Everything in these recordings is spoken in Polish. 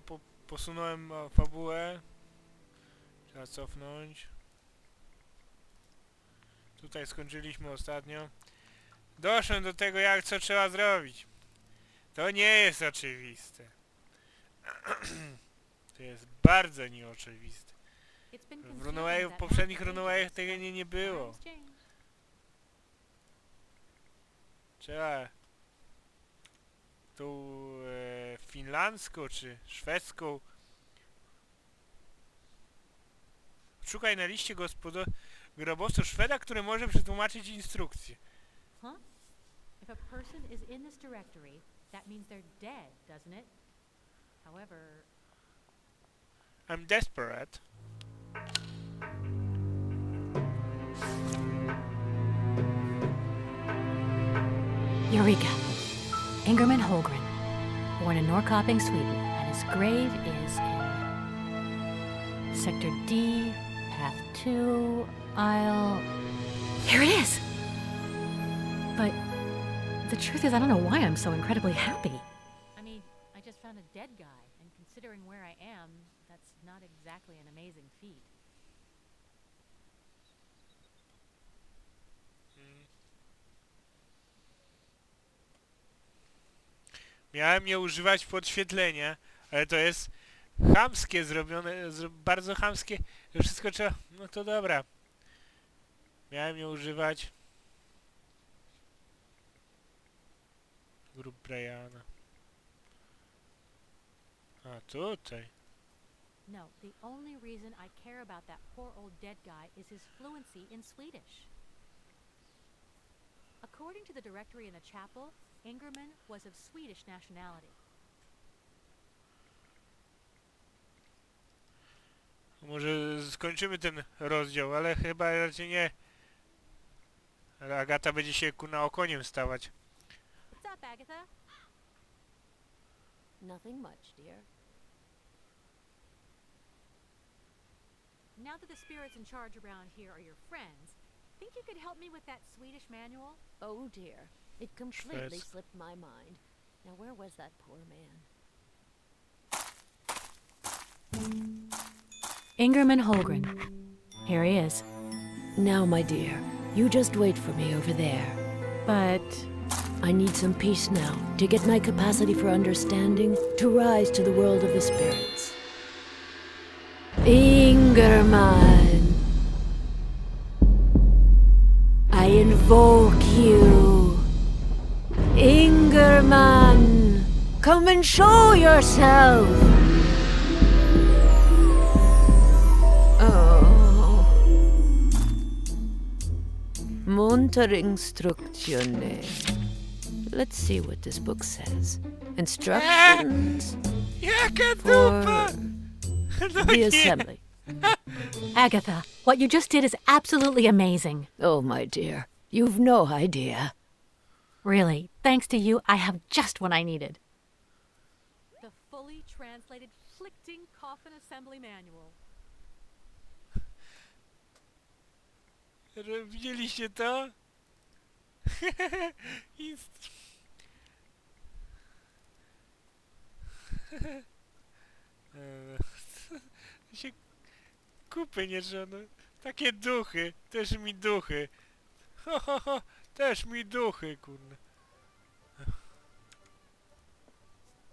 chyba posunąłem fabułę. Trzeba cofnąć. Tutaj skończyliśmy ostatnio. Doszłem do tego, co trzeba zrobić. To nie jest oczywiste. To jest bardzo nieoczywiste. W poprzednich Runawayach tego nie było. Trzeba tą finlandzką czy szwedzką. Szukaj na liście grobowców Szweda, który może przetłumaczyć instrukcję. Huh? If a person is in this directory, that means they're dead, doesn't it? However... I'm desperate. Eureka! Ingerman Holgren, born in Norrköping, Sweden, and his grave is in Sector D, Path 2, aisle... Here it is! But the truth is, I don't know why I'm so incredibly happy. I mean, I just found a dead guy, and considering where I am, that's not exactly an amazing feat. Miałem nie używać podświetlenia, ale to jest chamskie zrobione, bardzo chamskie. To wszystko trzeba... No to dobra. Miałem nie używać grup Briana. A tutaj. No, the only reason I care about that poor old dead guy is his fluency in Swedish. According to the directory in the chapel, Ingerman was of Swedish nationality. Może skończymy ten rozdział, ale chyba raczej nie. Ale Agata będzie się na okoniem stawać. What's up, Agatha? Nothing much, dear. Now that the spirits in charge around here are your friends, think you could help me with that Swedish manual? Oh dear, it completely Schweiz. slipped my mind. Now where was that poor man? Ingerman Holgren. Here he is. Now, my dear, you just wait for me over there. But... I need some peace now to get my capacity for understanding to rise to the world of the spirits. Ingerman, I invoke you. Ingerman, come and show yourself. Oh. Munter instructione. Let's see what this book says. Instructions Jaka for dupa! No the nie! assembly. Agatha, what you just did is absolutely amazing. Oh, my dear, you've no idea. Really, thanks to you, I have just what I needed. The fully translated Flichting Coffin Assembly Manual. Widzieliście to? się kupy nie żono. Takie duchy. Też mi duchy. Ho, ho, ho. Też mi duchy, kurde.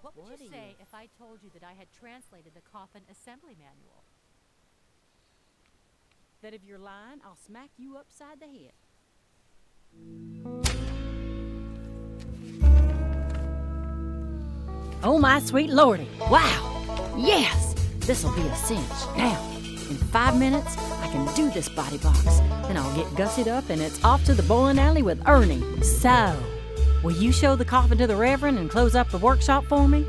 What would you say if I told you that I had translated the Coffin Assembly Manual? That if you're lying, I'll smack you upside the head. Oh, my sweet lordy. Wow. Yes, this'll be a cinch. Now, in 5 minutes, I can do this body box. Then I'll get gussied up and it's off to the bowling alley with Ernie. So, will you show the coffin to the Reverend and close up the workshop for me?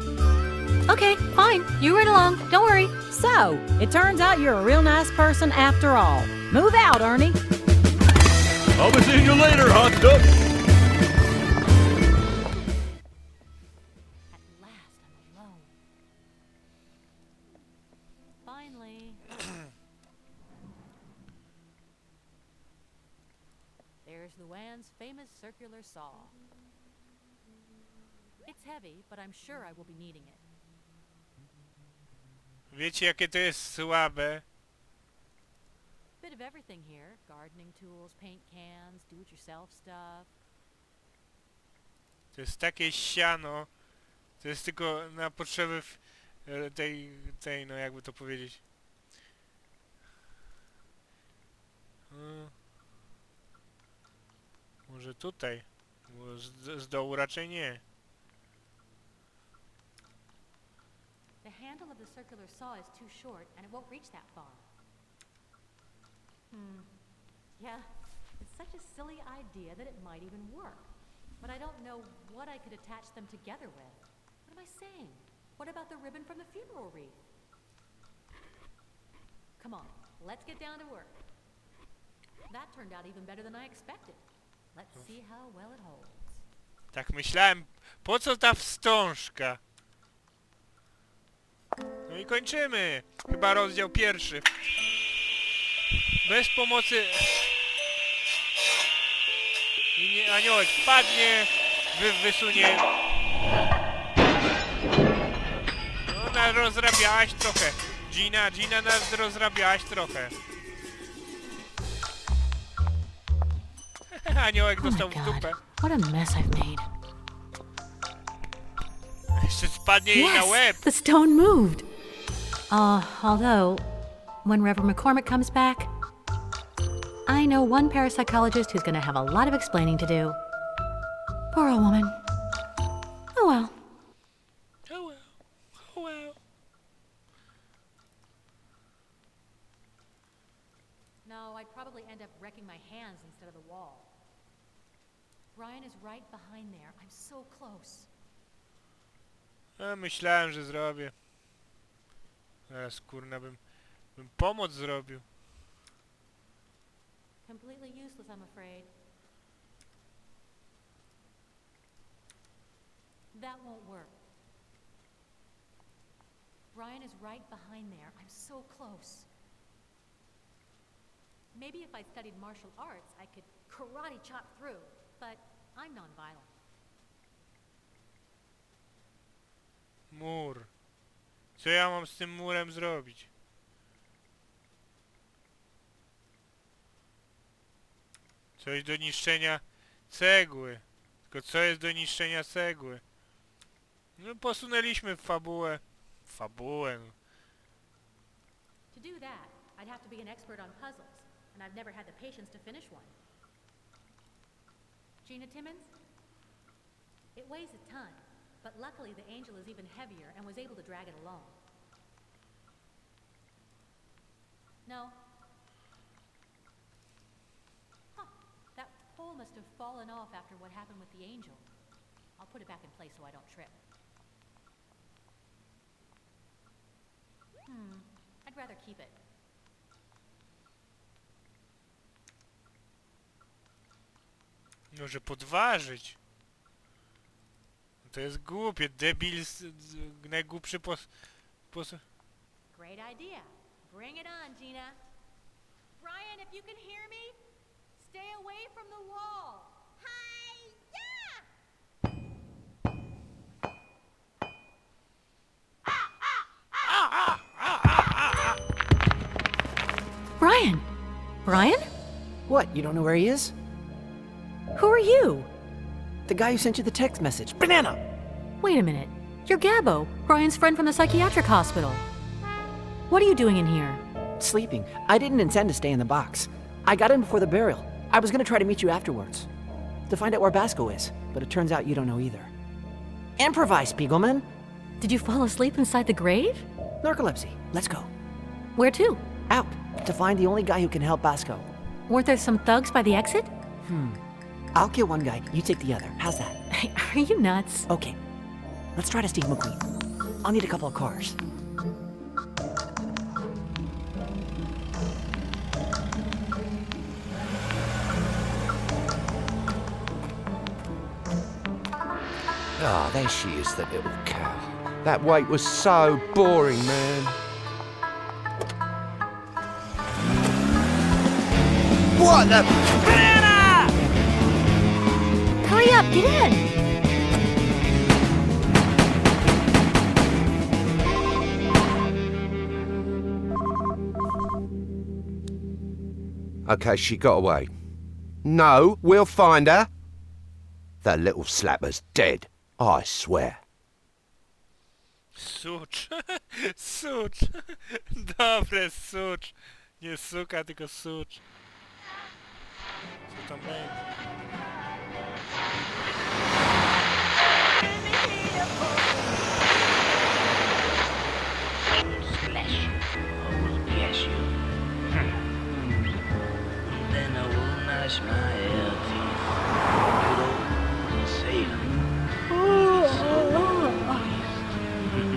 Okay, fine. You run along. Don't worry. So, it turns out you're a real nice person after all. Move out, Ernie. I'll be seeing you later, hot duck. At last, I'm alone. Finally. There's Luann's famous circular saw. It's heavy, but I'm sure I will be needing it. Wiecie, jakie to jest słabe? Bit of everything here. Gardening tools, paint cans, do-it-yourself stuff. To jest takie siano. To jest tylko na potrzeby tej, no jakby to powiedzieć. Może tutaj. Bo z dołu raczej nie. The handle of the circular saw is too short, and it won't reach that far. Yeah, it's such a silly idea that it might even work. But I don't know what I could attach them together with. What am I saying? What about the ribbon from the funeral wreath? Come on, let's get down to work. That turned out even better than I expected. Let's see how well it holds. Tak myślałem. Po co ta wstążka? No i kończymy. Chyba rozdział pierwszy. Bez pomocy... I nie, aniołek wpadnie, wysunie... No, rozrabiałaś trochę. Gina nas rozrabiałaś trochę. Aniołek dostał w dupę. What a mess I've made. Jeszcze spadnie jej na łeb. The stone moved. Although, when Reverend McCormick comes back, I know one parapsychologist who's gonna have a lot of explaining to do. Poor old woman. Oh well. Oh well. Oh well. No, I'd probably end up wrecking my hands instead of the wall. Brian is right behind there. I'm so close. A, myślałem, że zrobię. Teraz kurna bym pomoc zrobił. Completely useless, I'm afraid. That won't work. Brian is right behind there. I'm so close. Maybe if I studied martial arts, I could karate chop through, but I'm nonviolent. Mur. Co ja mam z tym murem zrobić? Coś do niszczenia cegły. Tylko co jest do niszczenia cegły? No posunęliśmy fabułę. Fabułę. No. To do that, I'd have to be an expert on puzzles, and I've never had the patience to finish one. Gina Timmons? It weighs a ton, but luckily the angel is even heavier and was able to drag it along. No. Huh. That pole must have fallen off after what happened with the angel. I'll put it back in place so I don't trip. I'd rather keep it. Może podważyć. To jest głupie. Debil najgłupszy Great idea. Bring it on, Gina. Brian, if you can hear me, stay away from the wall. Hi-ya! Brian! Brian? What, you don't know where he is? Who are you? The guy who sent you the text message. Banana! Wait a minute. You're Gabbo, Brian's friend from the psychiatric hospital. What are you doing in here? Sleeping. I didn't intend to stay in the box. I got in before the burial. I was gonna try to meet you afterwards. To find out where Basco is, but it turns out you don't know either. Improvise, Spiegelman! Did you fall asleep inside the grave? Narcolepsy. Let's go. Where to? Out. To find the only guy who can help Basco. Weren't there some thugs by the exit? I'll kill one guy, you take the other. How's that? Are you nuts? Okay. Let's try to Steve McQueen. I'll need a couple of cars. Ah, there she is, the little cow. That wait was so boring, man. What the... Banana! Hurry up, get in! Okay, she got away. No, we'll find her. That little slapper's dead, I swear. Sucz. Sucz. Dobre, sucz. Nie suka, tylko sucz. Co tam będzie? Splash. I will gas you. Then I will gnash my hair teeth. Good old Salem.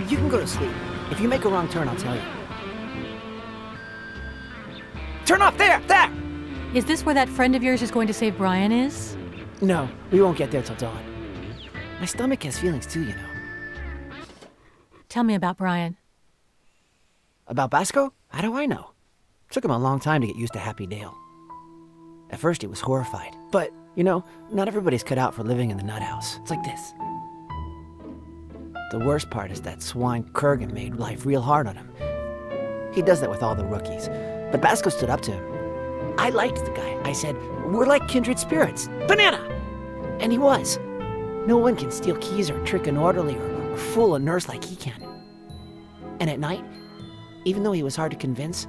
You can go to sleep. If you make a wrong turn, I'll tell you. Turn off there! There! Is this where that friend of yours is going to save Brian is? No, we won't get there till dawn. My stomach has feelings too, you know. Tell me about Brian. About Basco? How do I know? Took him a long time to get used to Happy Dale. At first he was horrified, but, you know, not everybody's cut out for living in the nut house. It's like this. The worst part is that swine Kurgan made life real hard on him. He does that with all the rookies, but Basco stood up to him. I liked the guy. I said, we're like kindred spirits. Banana! And he was. No one can steal keys or trick an orderly or fool a nurse like he can. And at night, even though he was hard to convince,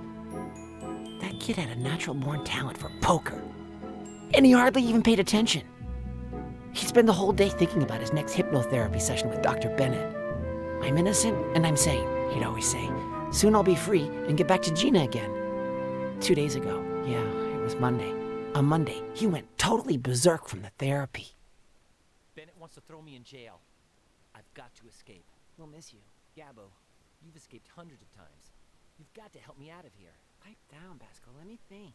that kid had a natural-born talent for poker. And he hardly even paid attention. He'd spend the whole day thinking about his next hypnotherapy session with Dr. Bennett. I'm innocent and I'm sane, he'd always say. Soon I'll be free and get back to Gina again. 2 days ago, yeah, it was Monday. On Monday, he went totally berserk from the therapy. Bennett wants to throw me in jail. I've got to escape. We'll miss you. Gabbo, you've escaped hundreds of times. You've got to help me out of here. Pipe down, Basco. Let me think.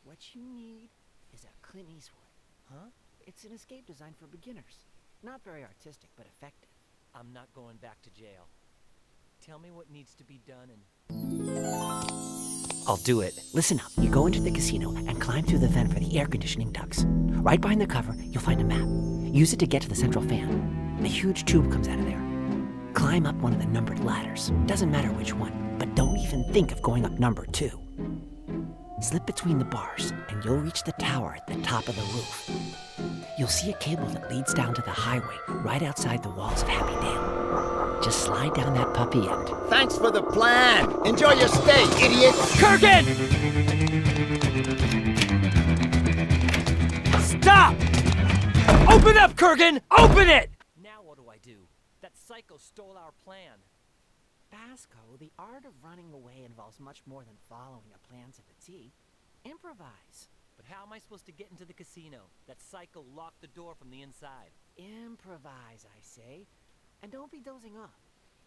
What you need is a Clint Eastwood. Huh? It's an escape designed for beginners. Not very artistic, but effective. I'm not going back to jail. Tell me what needs to be done and... I'll do it. Listen up. You go into the casino and climb through the vent for the air conditioning ducts. Right behind the cover, you'll find a map. Use it to get to the central fan. A huge tube comes out of there. Climb up one of the numbered ladders. Doesn't matter which one, but don't even think of going up number 2. Slip between the bars, and you'll reach the tower at the top of the roof. You'll see a cable that leads down to the highway right outside the walls of Happy Dale. Just slide down that puppy end. Thanks for the plan. Enjoy your stay, idiot. Kurgan! Stop! Open up, Kurgan! Open it! Now what do I do? That psycho stole our plan. Basco, the art of running away involves much more than following a plan to the T. Improvise. But how am I supposed to get into the casino? That psycho locked the door from the inside. Improvise, I say. And don't be dozing off.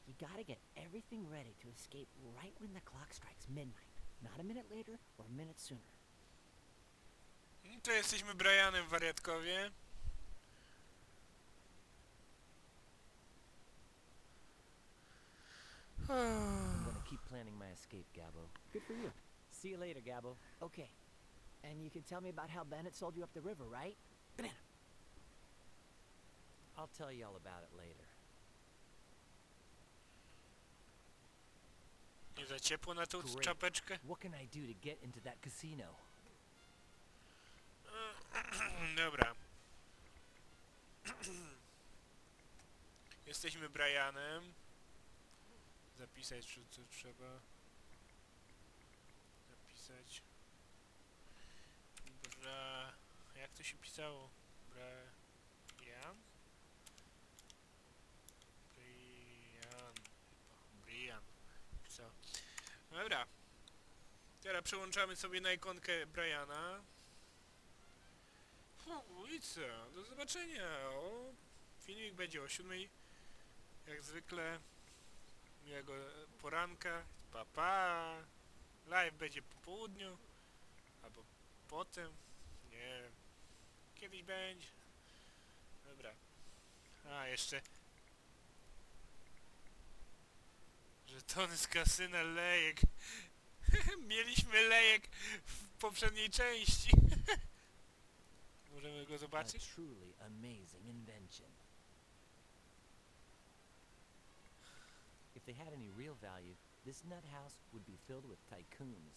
You gotta get everything ready to escape right when the clock strikes midnight. Not a minute later or a minute sooner. To jesteśmy Brianem, wariatkowie. I'm gonna keep planning my escape, Gabbo. Good for you. See you later, Gabbo. Okay. And you can tell me about how Bennett sold you up the river, right? Banana. I'll tell you all about it later. Nie za ciepło na tą Great. czapeczkę? What can I do to get into that casino? Dobra. Jesteśmy Brianem. Zapisać, co trzeba. Zapisać. Jak to się pisało? Brian? Brian. Co? Dobra. Teraz przełączamy sobie na ikonkę Briana. I co? Do zobaczenia. Filmik będzie o 7. Jak zwykle. Miłego poranka. Pa, pa. Live będzie po południu. Albo potem. Nie wiem. Kiedyś będzie. Dobra. A, jeszcze. Żetony z kasyna lejek. Mieliśmy lejek w poprzedniej części. Możemy go zobaczyć? A truly amazing invention. If they had any real value, this nut house would be filled with tycoons.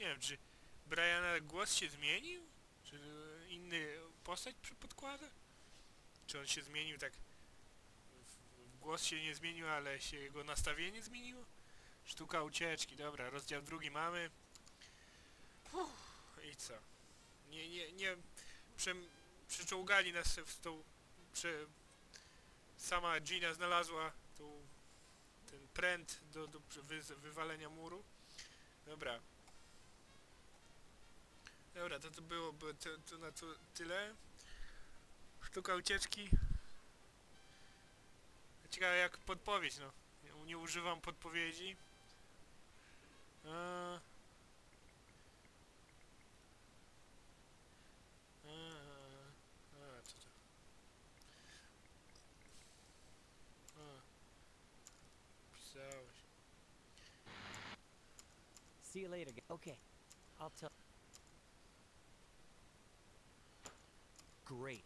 Nie wiem, czy Briana głos się zmienił? Czy inny postać podkłada? Czy on się zmienił tak... Głos się nie zmienił, ale się jego nastawienie zmieniło? Sztuka ucieczki, dobra, rozdział 2 mamy. I co? Nie przyczołgali nas w tą... Sama Gina znalazła ten pręt do wywalenia muru. Dobra. Dobra, to byłoby to na to tyle. Sztuka ucieczki. Ciekawe jak podpowiedź, no. Nie używam podpowiedzi. Co to? Pisałeś. See you later. Okay, I'll tell. Great.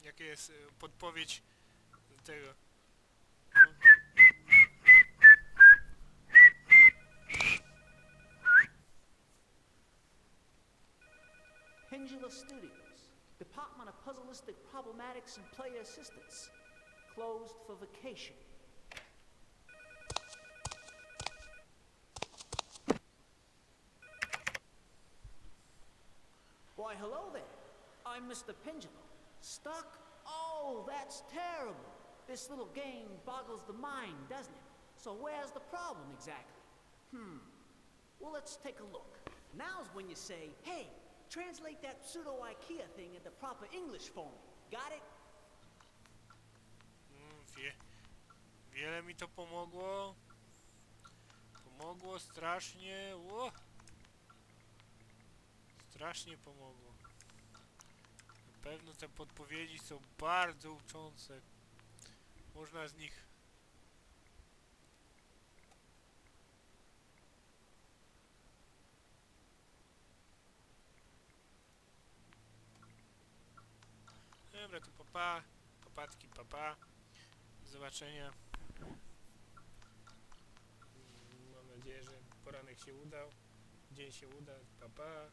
Jaka jest podpowiedź do tego? Pendula Studios, Department of Puzzleistic Problematics and Player Assistance. Closed for vacation. Why, hello there. I'm Mr. Pendulum. Stuck? Oh, that's terrible. This little game boggles the mind, doesn't it? So where's the problem exactly? Well, let's take a look. Now's when you say, hey, translate that pseudo-IKEA thing into proper English for me. Got it? Wiele mi to pomogło. Pomogło strasznie. Strasznie pomogło. Na pewno te podpowiedzi są bardzo uczące. Można z nich... Dobra, to papa. Papatki, papa. Do zobaczenia. Mam nadzieję, że poranek się udał. Dzień się uda. Papa.